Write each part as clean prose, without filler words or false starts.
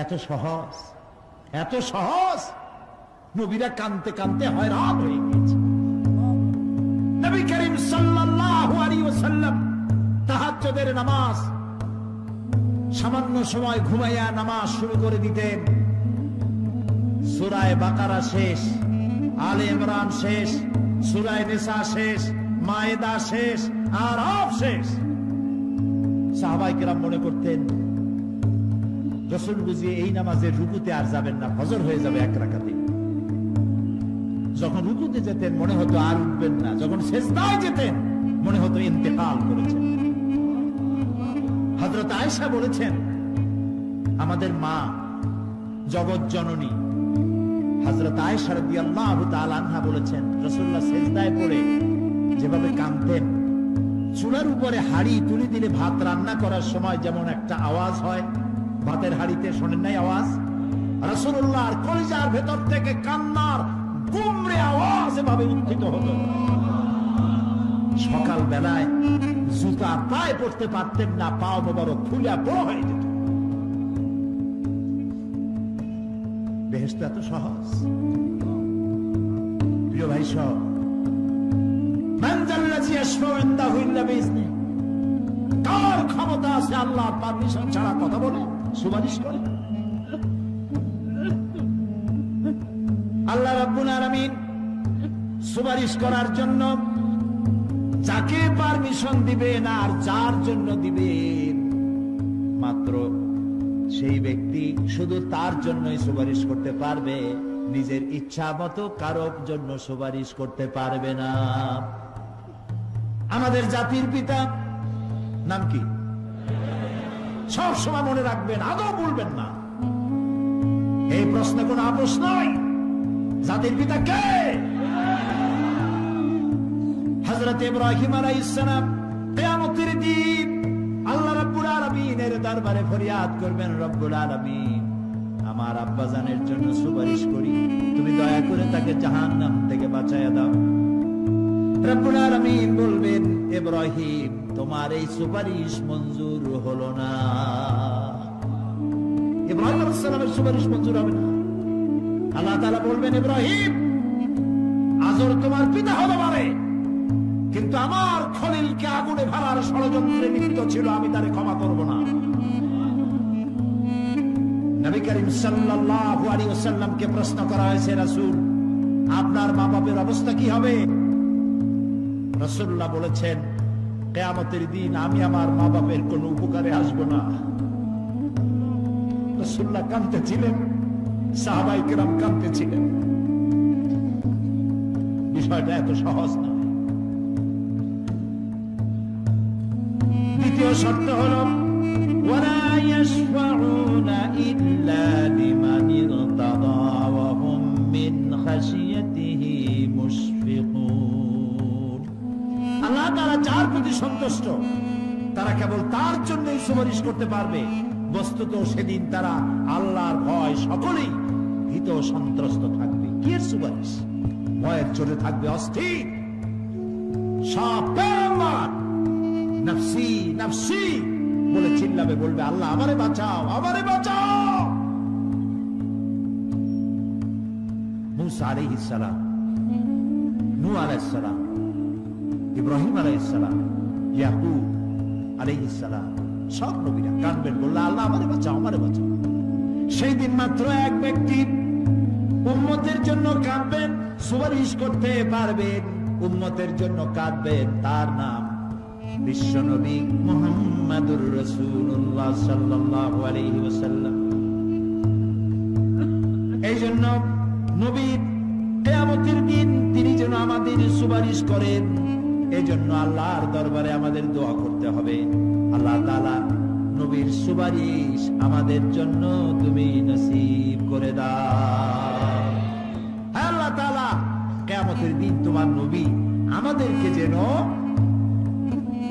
এত সহজ, এত সহজ। নবীরা কানতে কানতে হয়রান হয়ে গেছে। নবী করিম সাল্লাল্লাহু আলাইহি ওয়াসাল্লাম তাহাজ্জুদের নামাজ সামান্য সময় ঘুমাইয়া নামাজ শুরু করে দিতেন। সূরা বাকারা শেষ, আলে ইমরান শেষ, সূরা নিসা শেষ, মায়েদা শেষ, আরাফ শেষ। সাহাবায়ে কেরাম মনে করতেন রাসূল বুঝি এই নামাজের রুকুতে আর যাবেন না, ফজর হয়ে যাবে এক রাকাতে। যখন রুকুতে যেতেন মনে হতো আর উঠবেন না, যখন সিজদায় যেতেন মনে হতো ইন্তেকাল করেছেন। হযরত আয়েশা বলেছেন, আমাদের মা জগৎ জননী হযরত আয়েশা রাদিয়াল্লাহু তাআলা আনহা বলেছেন, রাসূলুল্লাহ সিজদায় পড়ে যেভাবে কাঁদতেন, চুলার উপরে হাড়ি তুলে দিলে ভাত রান্না করার সময় যেমন একটা আওয়াজ হয়, ভাতের হাড়িতে শোনেন নাই আওয়াজ? রাসূলুল্লাহর কলিজার ভেতর থেকে কান্নার গুমরে আওয়াজ এভাবে উত্থিত হতো। সকাল বেলায় জুতা পায়ে পড়তে পারতেন না, পাও মোবারক ফুলে বড় হয়ে যেত। বেহেশত এত সহজ। প্রিয় ভাই সব, মান যাল্লাযী ইয়াশফাউ ইনদাহু ইল্লা বিইজনি, কার ক্ষমতা আছে আল্লাহর পারমিশন ছাড়া কথা বলে, সুপারিশ করে? আল্লাহ রাব্বুল আলামিন সুপারিশ করার জন্য যাকে পারমিশন দিবেন আর যার জন্য দিবেন মাত্র সেই ব্যক্তি শুধু তার জন্যই সুপারিশ করতে পারবে, নিজের ইচ্ছা মতো কারোর জন্য সুপারিশ করতে পারবে না। আমাদের জাতির পিতা নাম কি? সব সময় মনে রাখবেন, আদৌ বলবেন না। এই প্রশ্নে কোনো আপোষ নয়। জাতির পিতা কে? হযরত ইব্রাহিম আলাইহিস সালাম কিয়ামতের দিন আল্লাহ রাব্বুল আলামিনের দরবারে ফরিয়াদ করবেন, রব্বুল আলামিন আমার আব্বাজানের জন্য সুপারিশ করি, তুমি দয়া করে তাকে জাহান্নাম থেকে বাঁচায়া দাও। রব্বুল আলামিন বলবেন, ইব্রাহিম তোমার এই সুপারিশ মঞ্জুর হলো না। ইব্রাহিম আলাইহিস সালামের সুপারিশ মঞ্জুর হবে না। আল্লাহ তাআলা বলবেন, ইব্রাহিম আজর তোমার পিতা হতে পারে, কিন্তু আমার খলিলকে আগুনে ফেলার ষড়যন্ত্রে লিপ্ত ছিল, আমি তারে ক্ষমা করব না। নবী করিম সাল্লাল্লাহু আলাইহি ওয়াসাল্লামকে প্রশ্ন করা হয়েছে, রাসূল আপনার মা বাবার অবস্থা কি হবে? রাসূলুল্লাহ বলেছেন, কিয়ামতের দিন আমি আমার মা বাবার কোনো উপকারে আসব না। রাসূলুল্লাহ কাঁদতেছিলেন, সাহাবায়ে কেরাম কাঁদতেছিলেন। বিষয়টা এত সহজ না। দ্বিতীয় শর্ত হলো ওয়ালা ইয়াশফাউনা ইল্লা লিমান ইরতাদা ওয়া হুম মিন খাশিয়াতিহি মুশফিকুন। আল্লাহ তাআলা যার প্রতি সন্তুষ্ট তারা কেবল তার জন্যই সুপারিশ করতে পারবে। বস্তুত সেদিন তারা আল্লাহর ভয় সকলেই ভীত সন্ত্রস্ত থাকবে। কি এর সুপারিশ? ভয়ের চোটে থাকবে অস্থির। সব পেগম্বর নফসি নফসি বলে চিল্লাবে, বলবে আল্লাহ আমারে বাঁচাও, আমারে বাঁচাও। মুসা আলাইহিস সালাম, নূহ আলাইহিস সালাম, ইব্রাহিম আলাইহিস সালাম, ইয়াকুব আলাইহিস সালাম, সব নবীরা কাঁদবেন, বললে আল্লাহ আমারে বাঁচাও, আমারে বাঁচাও। সেই দিন মাত্র এক ব্যক্তি উম্মতের জন্য কাঁদবেন, সুপারিশ করতে পারবেন, উম্মতের জন্য কাঁদবেন, তার নাম বিশ্বনবী মুহাম্মাদুর রাসূলুল্লাহ সাল্লাল্লাহু আলাইহি ওয়াসাল্লাম। এই জন্য নবী কিয়ামতের দিন তিনি যেন আমাদের সুপারিশ করেন, এই জন্য আল্লাহর দরবারে আমাদের দোয়া করতে হবে, আল্লাহ তাআলা নবীর সুপারিশ আমাদের জন্য তুমি নসিব করে দাও। আল্লাহ তাআলা কিয়ামতের দিন তোমার নবী আমাদেরকে যেন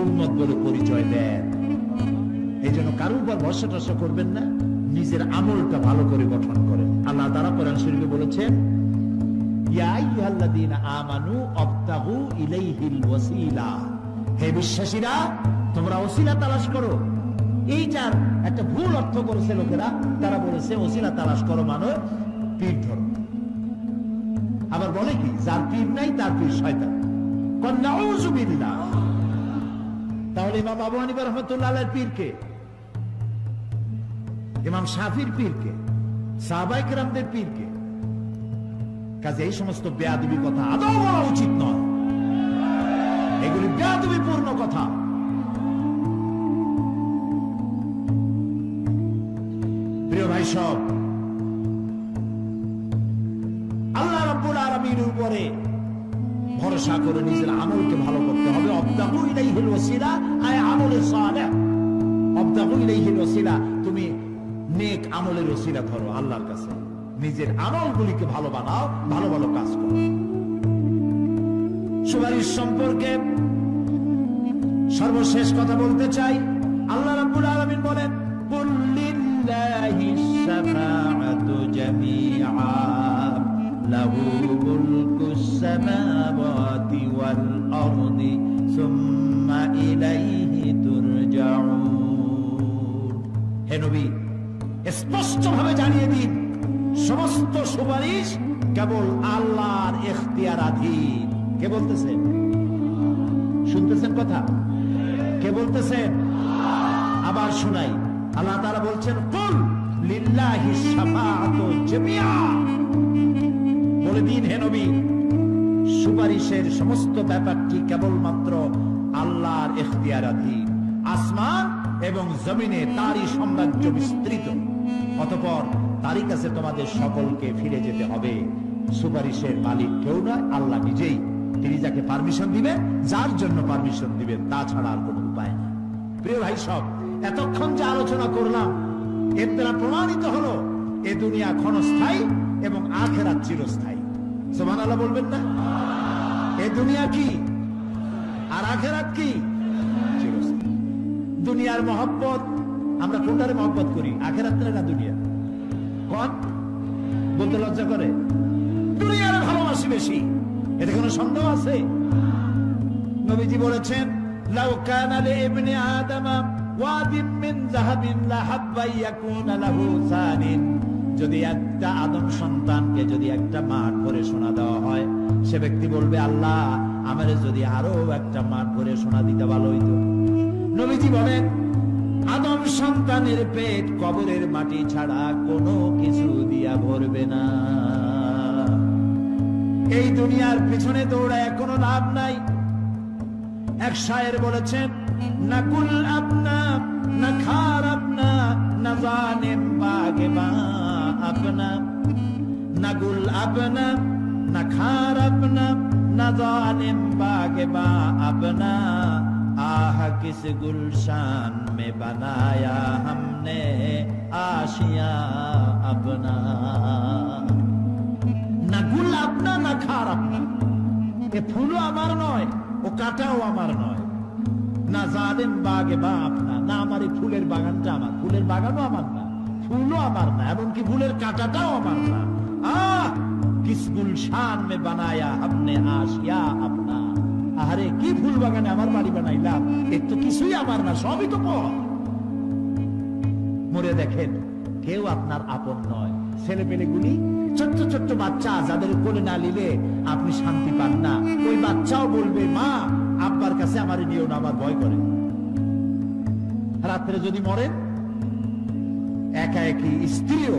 উম্মত বলে পরিচয় দেন। এই জন্য কারোর উপর ভরসা টরসা করবেন না, নিজের আমলটা ভালো করে গঠন করেন। আল্লাহ তাআলা কোরআন শরীফে বলেছেন, ইয়া আইয়ুহাল্লাযীনা আমানু আবতাগু ইলাইহিল ওয়াসিলা, হে বিশ্বাসীরা তোমরা ওসিলা তালাশ করো। এইটার একটা ভুল অর্থ করেছে লোকেরা। তারা বলেছে ওসিলা তালাশ করো মানে পীর ধরো। আবার বলে কি যার পীর নাই তার পীর শয়তান। নাউযুবিল্লাহ। তাহলে ইমাম আবু হানিফা রাহমাতুল্লাহ আলাইহির পীর কে? ইমাম শাফির পীর কে? সাহাবায়ে কেরামদের পীর কে? কাজে এই সমস্ত বেয়াদবি কথা আদৌ বলা উচিত নয়। এগুলি বেয়াদবিপূর্ণ কথা। প্রিয় ভাই সব, আল্লাহ রাব্বুল আলামিনের উপরে ভরসা করে নিজের আমলকে ভালো করতে হবে। আবতাগু ইলাইহিল ওয়াসিলা আয় আমলে সালেহ। আবতাগু ইলাইহিল ওয়াসিলা, তুমি নেক আমলের ওসিলা ধরো আল্লাহর কাছে। নিজের আমলগুলিকে ভালো বানাও, ভালো ভালো কাজ করো। সুপারিশ সম্পর্কে সর্বশেষ কথা বলতে চাই। আল্লাহ রাব্বুল আলামিন বলেন কুল লিল্লাহিশ শাফাআতু জামিআ লাহু মুলকুস সামাওয়াতি ওয়াল আরদি সুম্মা ইলাইহি তুরজাউন। হে নবী, স্পষ্টভাবে জানিয়ে দিন সমস্ত সুপারিশ কেবল আল্লাহর ইখতিয়ারাধীন। কে বলতেছেন? শুনতেছেন কথা? কে বলতেছেন? আবার শুনাই। আল্লাহ তাআলা বলছেন কুল লিল্লাহিশ শাফাআতু জামিআ। বলে দিন হে নবী, সুপারিশের সমস্ত ব্যাপারটি কেবলমাত্র আল্লাহর ইখতিয়ারাধীন। আসমান এবং জমিনে তারই সাম্রাজ্য বিস্তৃত। অতঃপর তারই কাছে তোমাদের সকলকে ফিরে যেতে হবে। সুপারিশের মালিক কেউ নয়, আল্লাহ নিজেই। তিনি যাকে পারমিশন দিবেন, যার জন্য পারমিশন দিবেন, তাছাড়া আর কোনো উপায় নেই। প্রিয় ভাই সব, এতক্ষণ যে আলোচনা করলাম এর দ্বারা প্রমাণিত হলো এ দুনিয়া ক্ষণস্থায়ী এবং আখিরাত চিরস্থায়ী। সুবহানাল্লাহ বলবেন না? এ দুনিয়া কি আর আখিরাত কি? চিরস্থায়ী। দুনিয়ার মহব্বত আমরা কোনটারে মহব্বত করি? আখিরাতের না দুনিয়া? কোন বলতে লজ্জা করে? দুনিয়ার ভালোবাসি বেশি। এতে কোনো সন্দেহ আছে? নবীজি বলেছেন লাউ কানা লিইবনি আদামা ওয়াদিন মিন যাহাবিন লাহাব্বা ইয়াকুনা লাহু সানিন। যদি একটা আদম সন্তানকে যদি একটা মাঠ ভরে সোনা দেওয়া হয়, সে ব্যক্তি বলবে আল্লাহ আমারে যদি আরো একটা মাঠ ভরে সোনা দিতে ভালো হইতো। নবীজি বলেন আদম সন্তানের পেট কবরের মাটি ছাড়া কোনো কিছু দিয়া ভরবে না। এই দুনিয়ার পিছনে দৌড়ায় কোনো লাভ নাই। এক শায়ের বলেছেন না কুল আপনা না খার আপনা না জানেম বাগে বা আপনা, না গুল আপনা না খার আপনা না জানেম বাগে বা আপনা। आह किस गुलशान में बनाया हमने आशिया अपना। ना गुल अपना ना खार अपना। ए फूलो আমার নয়, ও কাটাও আমার নয়। না জালেম বাগে বা আপনা, না আমার এই ফুলের বাগানটা আমার। ফুলের বাগানও আমার না, ফুলও আমার না, এমনকি ফুলের কাঁটাটাও আমার না। আহ কিস গুলশান মে বানায়া हमने आशिया अपना। আরে কি ফুল বাগানে আমার বাড়ি বানাইলাম, এর তো কিছুই আমার না, সবই তো পর। মরে দেখেন কেউ আপনার আপন নয়। ছেলে পেলেগুলি ছোট্ট ছোট্ট বাচ্চা যাদের কোলে না নিলে আপনি শান্তি পান না, ওই বাচ্চাও বলবে মা আব্বার কাছে আমার নিও না, আমার ভয় করে। রাত্রে যদি মরেন একা একই স্ত্রীও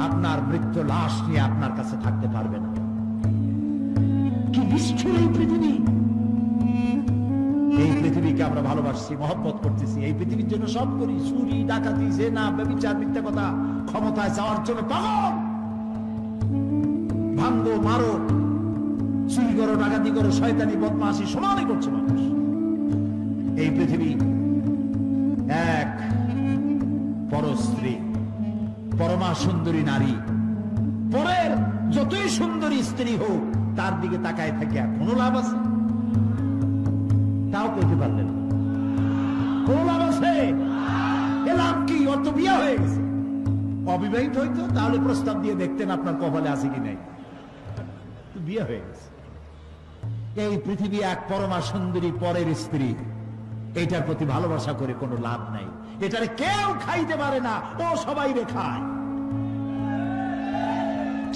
আপনার মৃত্যু লাশ নিয়ে আপনার কাছে থাকতে পারবে না। কি নিষ্ঠুর এই পৃথিবী! এই পৃথিবীকে আমরা ভালোবাসছি, মহব্বত করতেছি, এই পৃথিবীর জন্য সব করি। চুরি ডাকাতি জেনা ব্যভিচার মিথ্যা কথা ক্ষমতায় যাওয়ার জন্য পাগল। ভাঙ্গো মারো, চুরি করো, ডাকাতি করো, শয়তানি বদমাশি সমানই করছে মানুষ। এই পৃথিবী এক পরস্ত্রী, পরমা সুন্দরী নারী, পরের যতই সুন্দরী স্ত্রী হোক তার দিকে তাকায় থাকে কোনো লাভ আছে? তাও করতে পারলেন কোন লাভ আছে? এ লাভ কি? অত বিয়ে হয়ে গেছে। অবিবাহিত হইতো তাহলে প্রস্তাব দিয়ে দেখতেন আপনার কপালে আছে কি নাই। বিয়ে হয়ে গেছে। এই পৃথিবী এক পরমা সুন্দরী পরের স্ত্রী, এটার প্রতি ভালোবাসা করে কোনো লাভ নাই। এটারে কেউ খাইতে পারে না, ও সবাই রে খায়।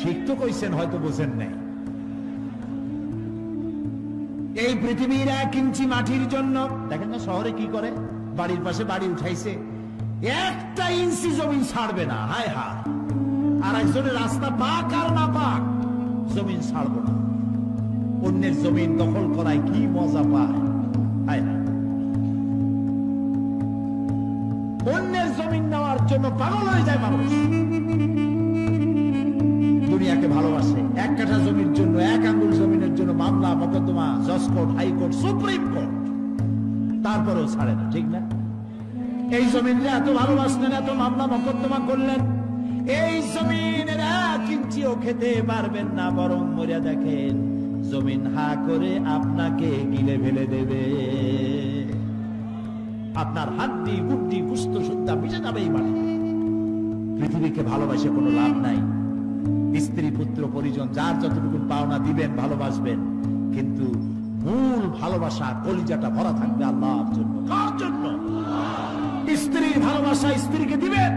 ঠিক তো কইছেন, হয়তো বোঝেন নাই। এই পৃথিবীর 1 ইঞ্চি মাটির জন্য দেখেন না শহরে কি করে, বাড়ির পাশে বাড়ি উঠাইছে, 1 ইঞ্চি জমি ছাড়বে না। হায় হায়, আর একজনের রাস্তা পাক আর না পাক, জমিন ছাড়বো না। অন্যের জমিন দখল করায় কি মজা পায়। হায় হায়, অন্যের জমিন নেওয়ার জন্য পাগল হয়ে যায় মানুষ। দুনিয়াকে ভালোবাসে, 1 কাঠা জমির জন্য, 1 আঙ্গুল জমিনের জন্য মামলা মোকদ্দমা, জজ কোর্ট, হাইকোর্ট, সুপ্রিম কোর্ট, তারপরেও ছাড়ে না। ঠিক না? এই জমিনে এত ভালোবাসলেন, এত মামলা মোকদ্দমা করলেন, এই জমিনের 1 ইঞ্চিও খেতে পারবেন না, বরং মরিয়া দেখেন জমিন হা করে আপনাকে গিলে ফেলে দেবে। আপনার হাড্ডি বুড্ডি গুস্ত সুদ্ধা মিশে যাবে এই মাটি। পৃথিবীকে ভালোবাসে কোনো লাভ নাই। স্ত্রী পুত্র পরিজন যার যতটুকু পাওনা দিবেন, ভালোবাসবেন, কিন্তু মূল ভালোবাসা কলিজাটা ভরা থাকবে আল্লাহর জন্য। কার জন্য? স্ত্রীর ভালোবাসা স্ত্রীকে দিবেন,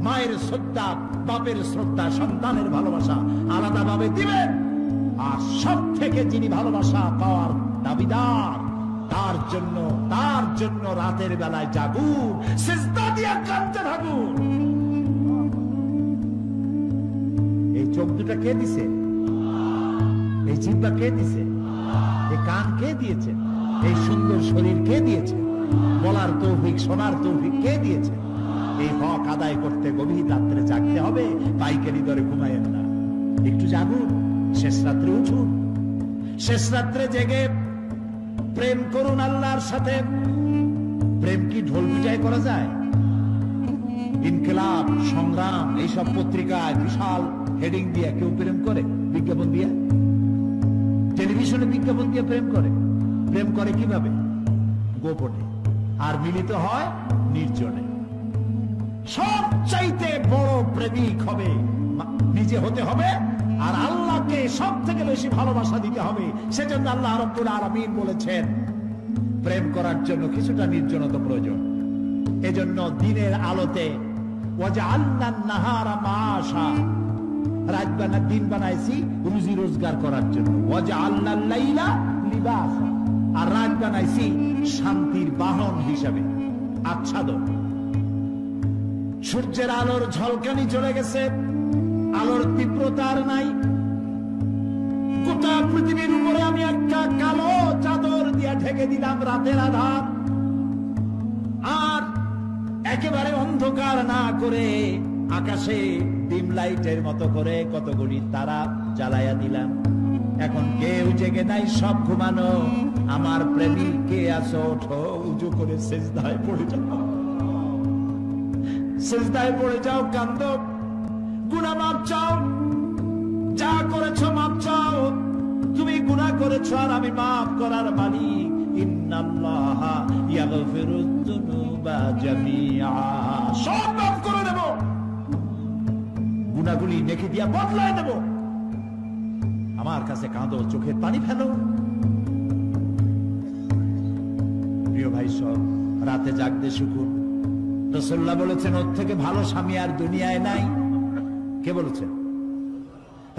মায়ের শ্রদ্ধা, বাপের শ্রদ্ধা, সন্তানের ভালোবাসা আলাদাভাবে দিবেন। আর সব থেকে যিনি ভালোবাসা পাওয়ার দাবিদার, তার জন্য রাতের বেলায় জাগুন, সিজদা দিয়ে কাঁদতে থাকুন। এই চোখ দুটা কে দিছে? এই জিহ্বা কে দিছে? এই কান কে দিয়েছে? এই সুন্দর শরীর কে দিয়েছে? বলার তৌফিক, শোনার তৌফিক কে দিয়েছে? এই হক আদায় করতে গভীর রাত্রে জাগতে হবে, পাইকারি দরে ঘুমায়েন না। একটু জাগুন, শেষ রাত্রে উঠুন, শেষ রাত্রে জেগে প্রেম করুন আল্লাহর সাথে। প্রেম কি ঢোল পিটাই করা যায়? ইনকিলাব, সংগ্রাম, এইসব পত্রিকায় বিশাল হেডিং দিয়ে কেউ প্রেম করে? বিজ্ঞাপন দিয়ে, টেলিভিশনে বিজ্ঞাপন দিয়ে প্রেম করে। প্রেম করে কিভাবে? গোপনে। আর মিলিত হয় নির্জনে। সবচাইতে বড় প্রেমিক হবে নিজে হতে হবে, আর আল্লাহকে সব থেকে বেশি ভালোবাসা দিতে হবে। সেজন্য আল্লাহ রাব্বুল আলামিন বলেছেন প্রেম করার জন্য কিছুটা নির্জনতা প্রয়োজন। এজন্য দিনের আলোতে ওয়াজআলনান নাহারা মাআশা, রাত বানা দিন বানাইছি রুজি রোজগার করার জন্য। ওয়াজআলনাল লাইলা লিবাসা, আর রাত বানাইছি শান্তির বাহন হিসাবে, আচ্ছাদন। সূর্যের আলোর ঝলকানি চলে গেছে, আলোর তীব্রতার নাই। গোটা পৃথিবীর উপরে আমি একটা কালো চাদর দিয়া ঢেকে দিলাম রাতের আধার, আর একেবারে অন্ধকার না করে আকাশে ডিম লাইটের মতো করে কতগুলি তারা জ্বালাইয়া দিলাম। এখন কেউ জেগে নাই, সব ঘুমানো। আমার প্রেমিক কে আছো? ওঠো, উজু করে সিজদায় পড়ে যাও, সিজদায় পড়ে যাও, কান্দো, গুনাহ মাপ চাও, যা করেছো মাপ চাও। তুমি গুনাহ করেছো আর আমি মাফ করার মালিক। ইন্নাল্লাহা ইয়াগফিরুয যুনুবা জামিআ, সব মাফ করে দেব, গুনাহগুলি নেকি দিয়া বদলায় দেব। আমার কাছে কাঁদো, চোখের পানি ফেলো। প্রিয় ভাই সব, রাতে জাগতে শিখুন। রাসূলুল্লাহ বলেছেন ওর থেকে ভালো স্বামী আর দুনিয়ায় নাই। কে বলেছেন?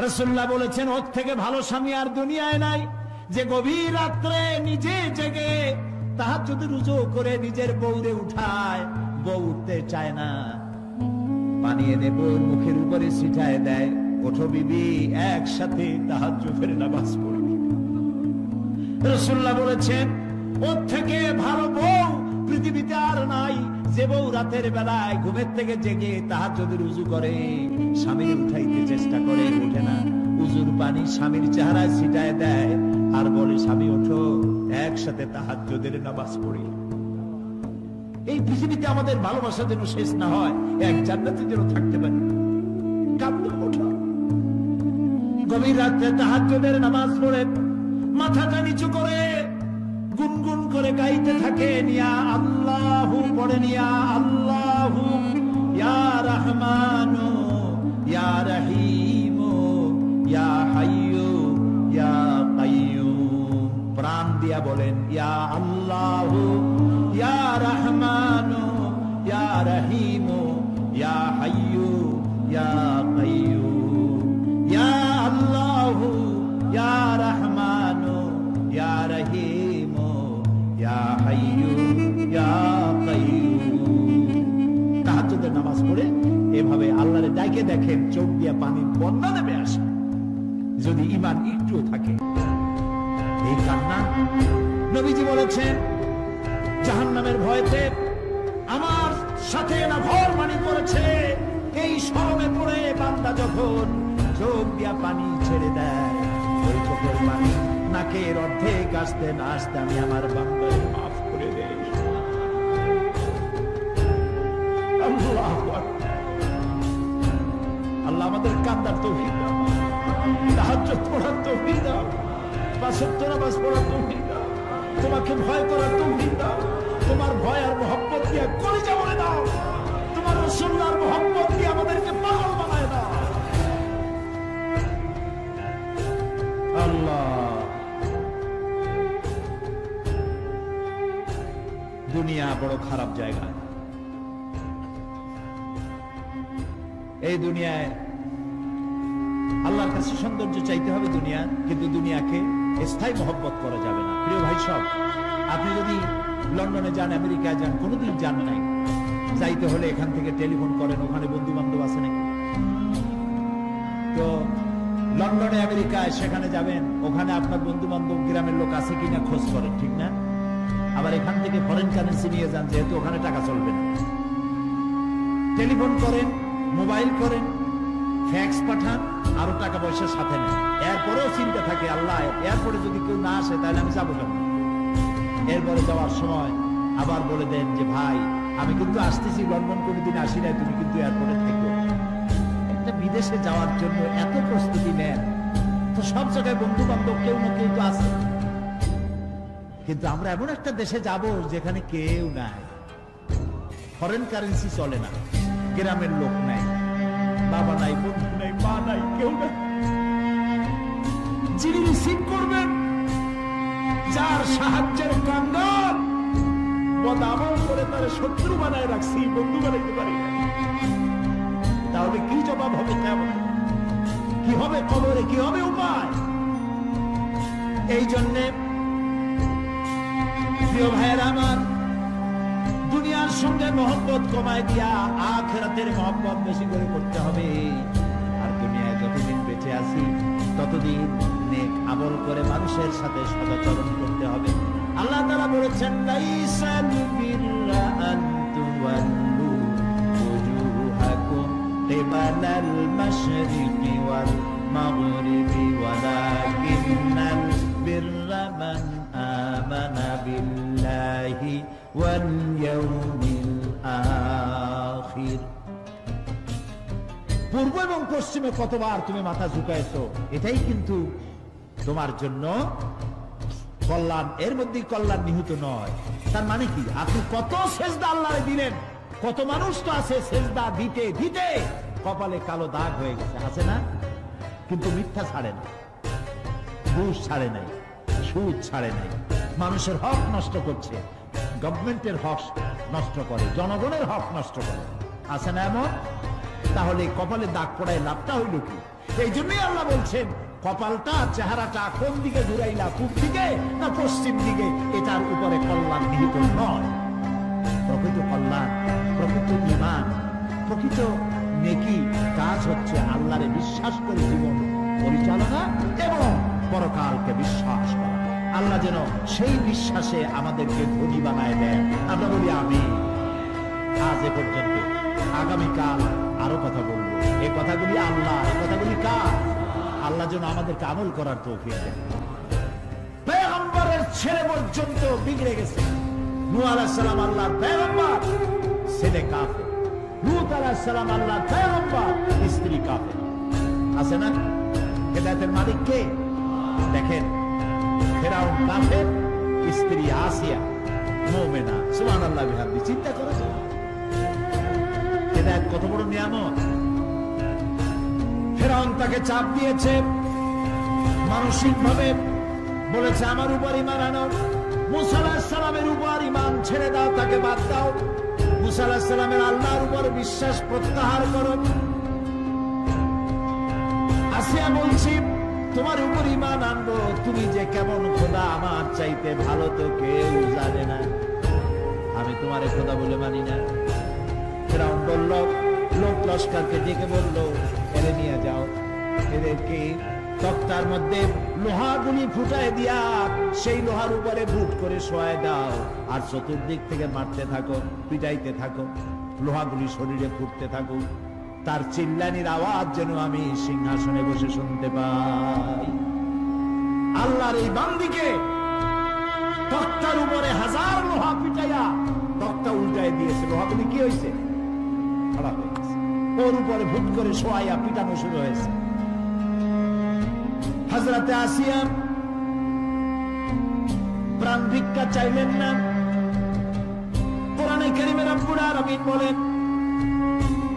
রাসূলুল্লাহ বলেছেন ওর থেকে ভালো স্বামী আর দুনিয়ায় নাই, যে গভীর রাত্রে নিজে জেগে তাহাজ্জুদ রুজু করে নিজের বউরে উঠায়। বউ উঠতে চায় না, পানি এনে বউর মুখের উপরে ছিটায় দেয়, ওঠো বিবি, একসাথে তাহাজ্জুদের নামাজ পড়ি। রাসূলুল্লাহ বলেছেন ওর থেকে ভালো বউ পৃথিবীতে আর নাই, যে বউ রাতের বেলায় ঘুমের থেকে জেগে তাহাজ্জুদের উযু করে, স্বামীর উঠাইতে চেষ্টা করে, ওঠে না, উযুর পানি স্বামীর চেহারায় ছিটায় দেয় আর বলে স্বামী ওঠো, একসাথে তাহাজ্জুদের নামাজ পড়ি। এই পৃথিবীতে আমাদের ভালোবাসা যেন শেষ না হয়, এক জান্নাতে যেন থাকতে পারি। কাঁদো, ওঠো, গভীর রাতে তাহাজ্জুদের নামাজ পড়ে মাথাটা নিচু করে গুনগুন করে গাইতে থাকেন, ইয়া আল্লাহু পড়েন, ইয়া আল্লাহু, ইয়া রহমানু, ইয়া রহিমু, ইয়া হাইয়ু, ইয়া কাইয়ুম। প্রাণ দিয়া বলেন ইয়া আল্লাহু, এভাবে আল্লাহরে ডাইকে দেখেন, চোখ দিয়া পানির বন্যা নেমে আসে যদি ঈমান একটুও থাকে। এই কান্না নবীজি বলেছেন জাহান্নামের ভয়তে আমার সাথে না ভরমানি করেছে। এই শরমে পড়ে বান্দা যখন চোখ দিয়া পানি ছেড়ে দেয়, ওই চোখের পানি নাকের অর্ধেক আসতে না আসতে আমি আমার বান্দাকে মাফ করে দেই। আল্লাহ আমাদের কান্দার তৌফিক দাও, তাহাজ্জুদ পড়ার তৌফিক দাও, পাঁচ ওয়াক্ত নামাজ পড়ার তৌফিক দাও, তোমাকে ভয় করার তৌফিক দাও, তোমার ভয় আর মহব্বত দিয়ে কলিজা ভরে দাও, তোমার রাসূলের মহব্বত দিয়ে আমাদেরকে পাগল বানায় দাও। আল্লাহ, দুনিয়া বড় খারাপ জায়গা। এই দুনিয়ায় আল্লাহর কাছে সৌন্দর্য চাইতে হবে দুনিয়া, কিন্তু দুনিয়াকে স্থায়ী মহব্বত করা যাবে না। প্রিয় ভাই সব, আপনি যদি লন্ডনে যান, আমেরিকায় যান, কোনোদিন যান নাই, যাইতে হলে এখান থেকে টেলিফোন করেন, ওখানে বন্ধু বান্ধব আছে নাকি? তো লন্ডনে আমেরিকায় সেখানে যাবেন, ওখানে আপনার বন্ধু বান্ধব গ্রামের লোক আছে কিনা খোঁজ করেন, ঠিক না? আবার এখান থেকে ফরেন কারেন্সি নিয়ে যান, যেহেতু ওখানে টাকা চলবে না। টেলিফোন করেন, মোবাইল করেন, ফ্যাক্স পাঠান, আরো টাকা পয়সার সাথে নেন। এরপরেও চিন্তা থাকে, আল্লাহ এরপরে যদি কেউ না আসে তাহলে আমি যাবো কেন? এরপরে যাওয়ার সময় আবার বলে দেন যে ভাই আমি কিন্তু আসতেছি, লন্ডন কোনোদিন আসি নাই, তুমি কিন্তু এরপরে থেকো। একটা বিদেশে যাওয়ার জন্য এত প্রস্তুতি নেন, তো সব জায়গায় বন্ধু বান্ধব কেউ না কেউ তো আছে, কিন্তু আমরা এমন একটা দেশে যাব যেখানে কেউ নাই, ফরেন কারেন্সি চলে না, গ্রামের লোক নাই, বাবা নাই, বন্ধু নাই, মা নাই, কেউ নাই। যিনি রিসিভ করবেন, যার সাহায্যের কাঙ্গাল, বদামল করে তার শত্রু বানায় রাখছি, বন্ধু বানাইতে পারি না। তাহলে কি জবাব হবে? কেমন কি হবে কবরে, কি হবে উপায়? এই জন্যে প্রিয় ভাইয়েরা আমার, দুনিয়ার সঙ্গে মহব্বত কমায় দিয়া আখিরাতের মহব্বত বেশি করে করতে হবে। আর দুনিয়ায় যতদিন বেঁচে আছি ততদিন নেক আমল করে মানুষের সাথে সদাচরণ করতে হবে। আল্লাহ তাআলা বলেছেন, লাইসাল বিররা আন তুওয়াল্লু ওয়ুজুহাকুম কিবালাল মাশরিকি ওয়াল মাগরিবি ওয়ালাকিন্নাল বিররা মান আমানা বিল্লাহি ওয়াল ইয়াউমিল আখির। পূর্ব এবং পশ্চিমে কতবার তুমি মাথা ঝুঁকাইছো, এটাই কিন্তু তোমার জন্য কল্যাণ। এর মধ্যে কল্যাণ নিহিত নয়। তার মানে কি? আপনি কত সেজদা আল্লাহরে দিলেন, কত মানুষ তো আছে সেজদা দিতে দিতে কপালে কালো দাগ হয়ে গেছে, আছে না? কিন্তু মিথ্যা ছাড়ে না, ঘুষ ছাড়ে নাই, সুদ ছাড়ে নাই, মানুষের হক নষ্ট করছে, গভর্নমেন্টের হক নষ্ট করে, জনগণের হক নষ্ট করে, আছে না এমন? তাহলে কপালে দাগ পড়ায় লাভটা হইল কি? এই জন্যই আল্লাহ বলছেন, কপালটা, চেহারাটা কোন দিকে ঘুরাইলা, পূব দিকে না পশ্চিম দিকে, এটার উপরে কল্যাণ নিহিত নয়। প্রকৃত কল্যাণ, প্রকৃত ঈমান, প্রকৃত নেকি কাজ হচ্ছে আল্লাহরে বিশ্বাস করে জীবন পরিচালনা এবং পরকালকে বিশ্বাস করা। আল্লাহ যেন সেই বিশ্বাসে আমাদেরকে ধনী বানায় দেন। আমরা বলি আমিন। আজ এ পর্যন্ত, আগামীকাল আরো কথা বলবো। এই কথাগুলি আল্লাহ, এই কথাগুলি কার? আল্লাহ যেন আমাদেরকে আমল করার তৌফিক দেন। পয়গম্বরের ছেলে পর্যন্ত বিগড়ে গেছে। নূহ আলাইহিস সালাম আল্লাহর পয়গম্বর, ছেলে কাফের। লূত আলাইহিস সালাম আল্লাহর পয়গম্বর, স্ত্রী কাফের। আছে না? হেদায়েতের মালিক কে? দেখেন, ফেরাউন কাফের, স্ত্রী আসিয়া মুমিনা। সুবহানাল্লাহ বিহামদি। চিন্তা করা যায় হেদায়েত কত বড় নিয়ামত। ফেরাউন তাকে চাপ দিয়েছে, মানসিক ভাবে বলেছে আমার উপর ঈমান আনো, মূসা আলাইহিস সালামের উপর ঈমান ছেড়ে দাও, তাকে বাদ দাও, মূসা আলাইহিস সালামের আল্লাহর উপর বিশ্বাস প্রত্যাহার করো। আসিয়া বলছি তোমার উপর ঈমান আনবো, তুমি যে কেমন খোদা, আমার চাইতে ভালো তো কেউ জানে না, আমি তোমারে খোদা বলে মানি না। ফেরাউন বলল, লোক লস্করকে ডেকে বলল, এনে নিয়ে যাও, এদেরকে তক্তার মধ্যে লোহাগুলি ফুটায় দিয়া সেই লোহার উপরে ভুট করে শোয়ায় দাও, আর চতুর্দিক থেকে মারতে থাকো, পিটাইতে থাকো, লোহাগুলি শরীরে ফুটতে থাকো, তার চিল্লানির আওয়াজ যেন আমি সিংহাসনে বসে শুনতে পাই। আল্লাহর এই বান্দিকে তক্তার উপরে হাজার লোহা পিটাইয়া তক্তা উল্টায় দিয়েছে। লোহাগুলি কি হয়েছে? খারাপ হয়ে গেছে। ওর উপরে ভুট করে শোয়াইয়া পিটানো শুরু হয়েছে। হযরতে আসিয়া প্রাণ ভিক্ষা চাইলেন না। কোরআনে কারীমে রব্বুল আলামিন বলেন,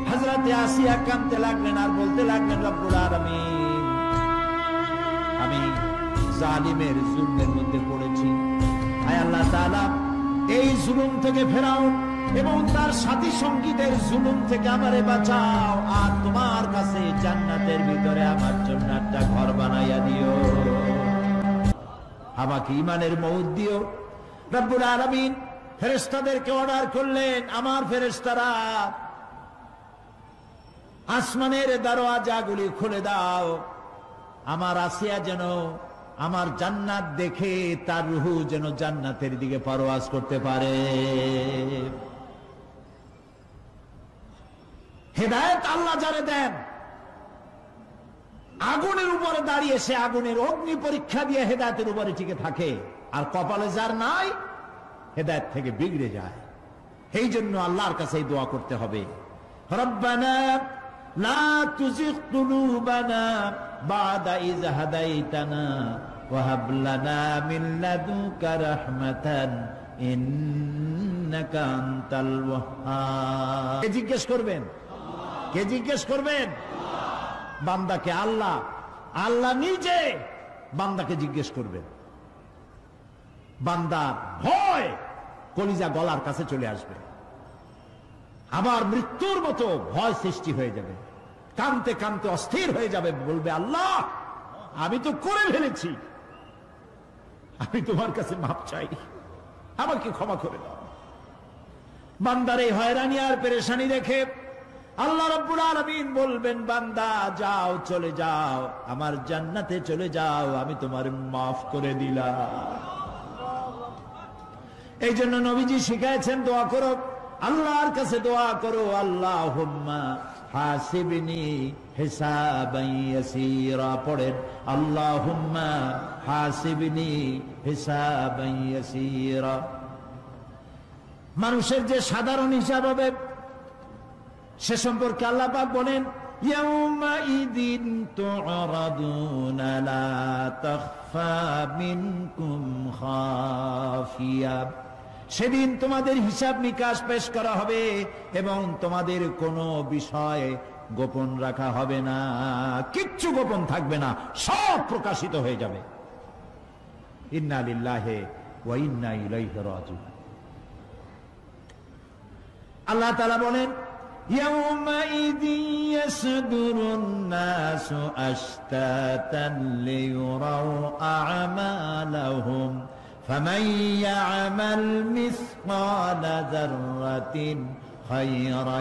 হযরতে আসিয়া কাঁদতে লাগলেন আর বলতে লাগলেন, রব্বুল আলামিন, আমি জালিমের জুলমের মধ্যে পড়েছি, আয় আল্লাহ তাআলা এই জুলুম থেকে ফেরাও এবং তার সাথী সঙ্গীদের জুলুম থেকে আমারে বাঁচাও, আর তোমার কাছে জান্নাতের ভিতরে আমার জন্য একটা ঘর বানাইয়া দিও, আমাকে ঈমানের মউত দিও। রব্বুল আলামিন ফেরেশতাদেরকে অর্ডার করলেন, আমার ফেরেশতারা আসমানের দরওয়াজাগুলি খুলে দাও, আমার আসিয়া যেন আমার জান্নাত দেখে তার রূহ যেন জান্নাতের দিকে পরওয়াজ করতে পারে। হেদায়েত আল্লাহ যারে দেন, আগুনের উপরে দাঁড়িয়ে সে আগুনের অগ্নি পরীক্ষা দিয়ে হেদায়েতের উপরে টিকে থাকে, আর কপালে যার নাই হেদায়েত থেকে বিগড়ে যায়। এই জন্য আল্লাহর কাছে দোয়া করতে হবে, রব্বানা লা তুজিগ কুলুবানা বাদা ইয হাদাইতানা ওয়া হাব লানা মিন লাদুনকা রাহমাতান ইন্নাকা আনতাল ওয়াহ্হাব। কে জিজ্ঞেস করবেন? কে জিজ্ঞেস করবেন? বান্দাকে আল্লাহ, আল্লাহ নিজে বান্দাকে জিজ্ঞেস করবেন। বান্দা ভয় কলিজা গলার কাছে চলে আসবে, আবার মৃত্যুর মতো ভয় সৃষ্টি হয়ে যাবে, কাঁদতে কাঁদতে অস্থির হয়ে যাবে, বলবে, আল্লাহ আমি তো করে ফেলেছি, আমি তোমার কাছে মাপ চাই, আমাকে ক্ষমা করে দাও। বান্দার এই হয়রানি আর পেরেশানি দেখে আল্লাহ রাব্বুল আলামিন বলবেন, বান্দা যাও, চলে যাও, আমার জান্নাতে চলে যাও, আমি তোমার মাফ করে দিলাম। এই জন্য নবীজি শিখাইছেন, দোয়া করো, আল্লাহর কাছে দোয়া করো, আল্লাহুম্মা হাসিবনি হিসাবান ইয়াসীরা। পড়েন, আল্লাহুম্মা হাসিবনি হিসাবান ইয়াসীরা। মানুষের যে সাধারণ হিসাব হবে সে সম্পর্কে আল্লাহ পাক বলেন, ইয়াউমাইযিন তু'রাদুনা লা তাখফা মিনকুম খাফিয়া। সেদিন তোমাদের হিসাব নিকাশ পেশ করা হবে এবং তোমাদের কোনো বিষয় গোপন রাখা হবে না, কিচ্ছু গোপন থাকবে না, সব প্রকাশিত হয়ে যাবে। ইন্না লিল্লাহি ওয়া ইন্না ইলাইহি রাজিউন। আল্লাহ তাআলা বলেন, ইয়াউমাইযিন ইয়াসদুরুন নাসু আশতাতান লিয়ুরাউ আ'মালাহুম فمن يعمل مثقال ذرة خيرا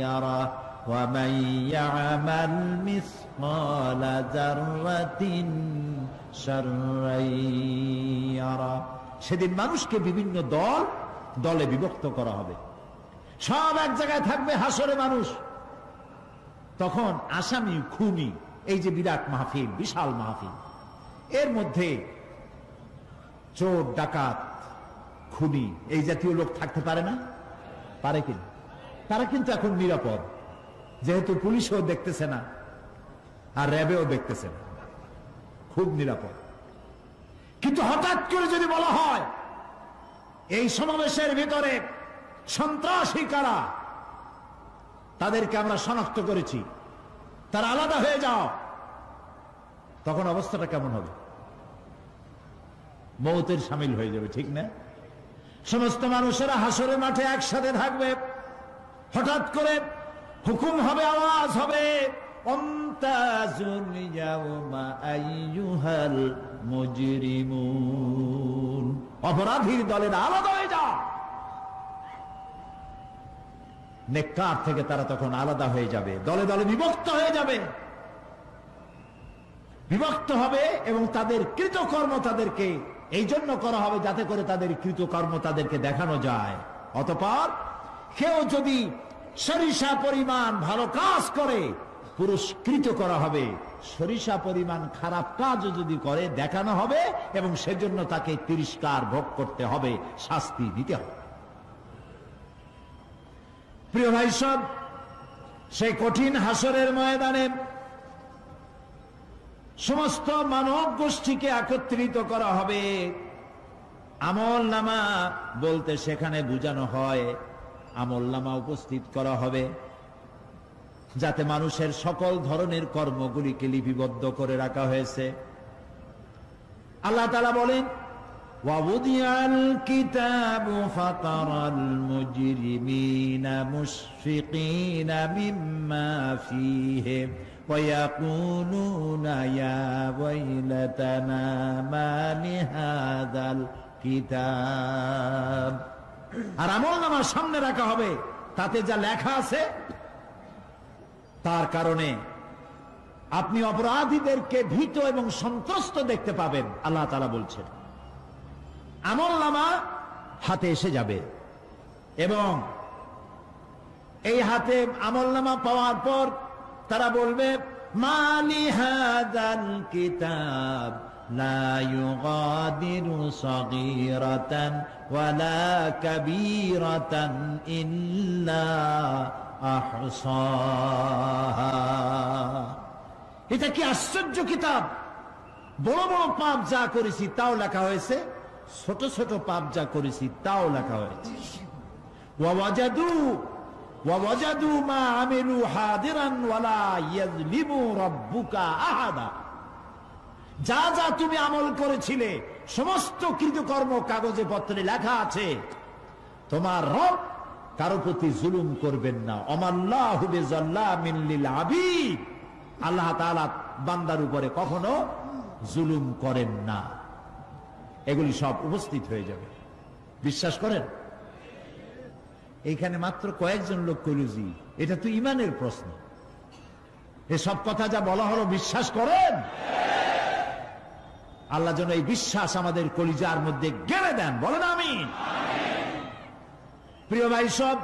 يره ومن يعمل مثقال ذرة شرا يره। সেদিন মানুষকে বিভিন্ন দলে বিভক্ত করা হবে, সব এক জায়গায় থাকবে হাসরে মানুষ। তখন আসামি, খুনি, এই যে বিরাট মাহফিল, বিশাল মাহফিল, এর মধ্যে চোর, ডাকাত, খুনি, এই জাতীয় লোক থাকতে পারে না? পারে কিনা? তারা কিন্তু এখন নিরাপদ, যেহেতু পুলিশও দেখতেছে না আর র্যাবেও দেখতেছে না, খুব নিরাপদ। কিন্তু হঠাৎ করে যদি বলা হয় এই সমাবেশের ভিতরে সন্ত্রাসী কারা, তাদেরকে আমরা শনাক্ত করেছি, তারা আলাদা হয়ে যাও, তখন অবস্থাটা কেমন হবে? মৌতের শামিল হয়ে যাবে, ঠিক না? সমস্ত মানুষেরা হাসরের মাঠে একসাথে থাকবে, হঠাৎ করে হুকুম হবে, আওয়াজ হবে, আমতাজুল ইয়াওমা আইয়ুহাল মুজরিমুন। অপরাধীর দলেরা আলাদা হয়ে যাও। নেককার থেকে তারা তখন আলাদা হয়ে যাবে, দলে দলে বিভক্ত হয়ে যাবে, বিভক্ত হবে এবং তাদের কৃতকর্ম তাদেরকে এই জন্য করা হবে যাতে করে তাদের কৃতকর্ম তাদেরকে দেখানো যায়। অতঃপর কেউ যদি সরিষা পরিমাণ ভালো কাজ করে পুরস্কৃত করা হবে, সরিষা পরিমাণ খারাপ কাজও যদি করে দেখানো হবে এবং সেজন্য তাকে তিরস্কার ভোগ করতে হবে, শাস্তি দিতে হবে। প্রিয় ভাই সব, সেই কঠিন হাসরের ময়দানে সমস্ত মানব গোষ্ঠীকে একত্রিত করা হবে। আমল নামা বলতে সেখানে বোঝানো হয় আমল নামা উপস্থিত করা হবে যাতে মানুষের সকল ধরনের কর্মগুলিকে লিপিবদ্ধ করে রাখা হয়েছে। আল্লাহ তাআলা বলেন, ওয়াউদিয়াল কিতাবু ফাতারাল মুজরিমিনা মুশফিকিনা মিম্মা ফীহি ওয়ায়াকুলুনা ইয়া ওয়াইলাতানা মা লিহাযাল কিতাব। আর আমলনামা সামনে রাখা হবে, তাতে যা লেখা আছে তার কারণে আপনি অপরাধীদেরকে ভীত এবং সন্ত্রস্ত দেখতে পাবেন। আল্লাহ তাআলা বলছেন আমলনামা হাতে এসে যাবে এবং এই হাতে আমলনামা পাওয়ার পর তারা বলবে, মা লিহাযাল কিতাব লা ইউগাদিরু সাগীরাতান ওয়ালা কাবীরাতান ইল্লা আহসাহা। এটা কি আশ্চর্য কিতাব! বড় বড় পাপ যা করেছি তাও লেখা হয়েছে, ছোট ছোট পাপ যা করেছি তাও লেখা হয়েছে। ওয়াওয়াজাদু মা আমিলু হাদিরান ওয়ালা ইয়াযলিমু রাব্বুকা আহাদা। যা যা তুমি আমল করেছিলে সমস্ত কৃতকর্ম কাগজে পত্রে লেখা আছে। তোমার রব কারো প্রতি জুলুম করবেন না। অমাল্লাহু বিযাল্লামিন লিল আবিদ। আল্লাহ তাআলা বান্দার উপরে কখনো জুলুম করেন না। এগুলি সব উপস্থিত হয়ে যাবে, বিশ্বাস করেন? এইখানে মাত্র কয়েকজন লোক কইলুজি, এটা তো ইমানের প্রশ্ন। এসব কথা যা বলা হলো বিশ্বাস করেন? আল্লাহ যেন এই বিশ্বাস আমাদের কলিজার মধ্যে গেড়ে দেন, বলেন আমিন। প্রিয় ভাই সব,